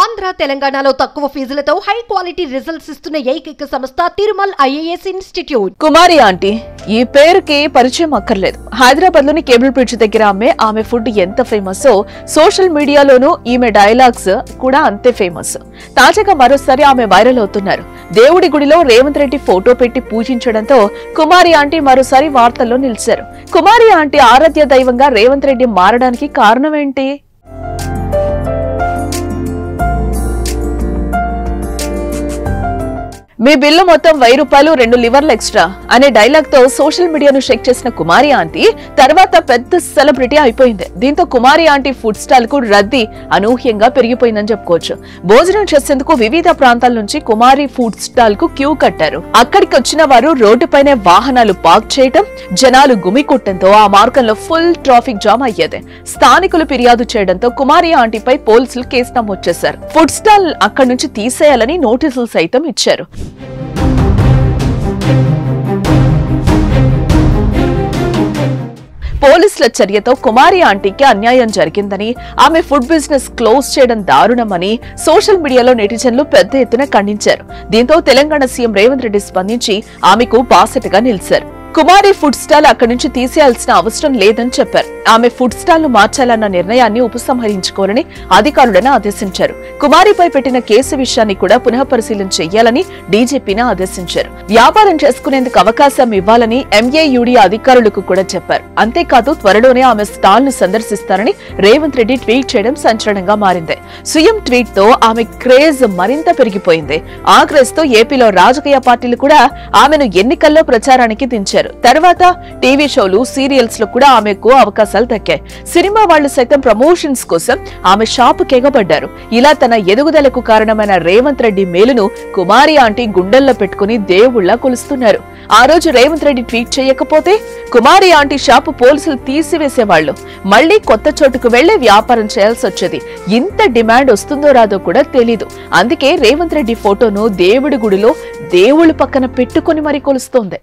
ఆంధ్ర తెలంగాణలో తక్కువ ఫీజులతో high quality results ఇస్తున్న ఏకైక సంస్థ తిరుమల్ ఐఏఎస్ ఇన్స్టిట్యూట్. కుమారి ఆంటీ ఈ పేరుకి పరిచయం అక్కర్లేదు. హైదరాబాద్ లోని కేబుల్ బ్రిడ్జ్ దగ్గర ఆమె ఫుడ్ ఎంత ఫేమస్, సోషల్ మీడియాలోనూ ఈమె డైలాగ్స్ కూడా అంతే ఫేమస్. తాజాగా మరోసారి ఆమె వైరల్ అవుతున్నారు. దేవుడి గుడిలో రేవంత్ రెడ్డి ఫోటో పెట్టి పూజించడంతో కుమారి ఆంటీ మరోసారి వార్తల్లో నిలిచారు. కుమారి ఆంటీ ఆరాధ్య దైవంగా రేవంత్ రెడ్డి మారడానికి కారణం ఏంటి? మీ బిల్లు మొత్తం 1000 రూపాయలు 2 లివర్లు ఎక్స్ట్రా అనే డైలాగ్ తో సోషల్ మీడియాను షేక్ చేసిన కుమారి ఆంటీ తర్వాత పెద్ద సెలబ్రిటీ అయిపోయింది. దీంతో కుమారి ఆంటీ ఫుడ్ స్టాల్ కు రద్దీ అనూహ్యంగా పెరిగిపోయిందని చెప్పుకోవచ్చు. భోజనం చేసేందుకు వివిధ ప్రాంతాల నుంచి కుమారి ఫుడ్ స్టాల్ కు క్యూ కట్టారు. అక్కడికి వచ్చిన వారు రోడ్డుపైనే వాహనాలు పార్క్ చేయడం, జనాలు గుమికూటంతో ఆ మార్గంలో ఫుల్ ట్రాఫిక్ జామ్ అయ్యేది. స్థానికులు ఫిర్యాదు చేయడంతో కుమారి ఆంటీపై పోలీసులు కేసు నమోదు చేశారు. ఫుడ్ స్టాల్ అక్కడి నుంచి తీసేయాలని నోటీసులు సైతం ఇచ్చారు. పోలీసుల చర్యతో కుమారి ఆంటీకి అన్యాయం జరిగిందని, ఆమె ఫుడ్ బిజినెస్ క్లోజ్ చేయడం దారుణమని సోషల్ మీడియాలో నెటిజన్లు పెద్ద ఎత్తున ఖండించారు. దీంతో తెలంగాణ సీఎం రేవంత్ రెడ్డి స్పందించి ఆమెకు బాసటగా నిలిచారు. కుమారి ఫుడ్ స్టాల్ అక్కడి నుంచి తీసేయాల్సిన అవసరం లేదని చెప్పారు. ఆమె ఫుడ్ స్టాల్ ను మార్చాలన్న నిర్ణయాన్ని ఉపసంహరించుకోవాలని అధికారులను ఆదేశించారు. కుమారిపై పెట్టిన కేసు విషయాన్ని కూడా పునః పరిశీలన చేయాలని డీజీపీని ఆదేశించారు. వ్యాపారం చేసుకునేందుకు అవకాశం ఇవ్వాలని ఎంఏయుడి అధికారులకు కూడా చెప్పారు. అంతేకాదు త్వరలోనే ఆమె స్టాల్ ను సందర్శిస్తారని రేవంత్ రెడ్డి ట్వీట్ చేయడం సంచలనంగా మారింది. సీఎం ట్వీట్ తో ఆమె క్రేజ్ మరింత పెరిగిపోయింది. ఆ క్రేజ్ తో ఏపీలో రాజకీయ పార్టీలు కూడా ఆమెను ఎన్నికల్లో ప్రచారానికి దించారు. తర్వాత టీవీ షోలు, సీరియల్స్ లో కూడా ఆమెకు అవకాశాలు దక్కాయి. సినిమా వాళ్లు సైతం ప్రమోషన్స్ కోసం ఆమె షాపు కెగబడ్డారు. ఇలా తన ఎదుగుదలకు కారణమైన రేవంత్ రెడ్డి మేలును కుమారి ఆంటీ గుండెల్లో పెట్టుకుని దేవుళ్లా కొలుస్తున్నారు. ఆ రోజు రేవంత్ రెడ్డి ట్వీట్ చేయకపోతే కుమారి ఆంటీ షాపు పోలీసులు తీసివేసేవాళ్లు. మళ్లీ కొత్త చోటుకు వెళ్లి వ్యాపారం చేయాల్సి వచ్చేది. ఇంత డిమాండ్ వస్తుందో రాదో కూడా తెలీదు. అందుకే రేవంత్ రెడ్డి ఫోటోను దేవుడి గుడిలో దేవుళ్లు పక్కన పెట్టుకుని మరీ కొలుస్తోంది.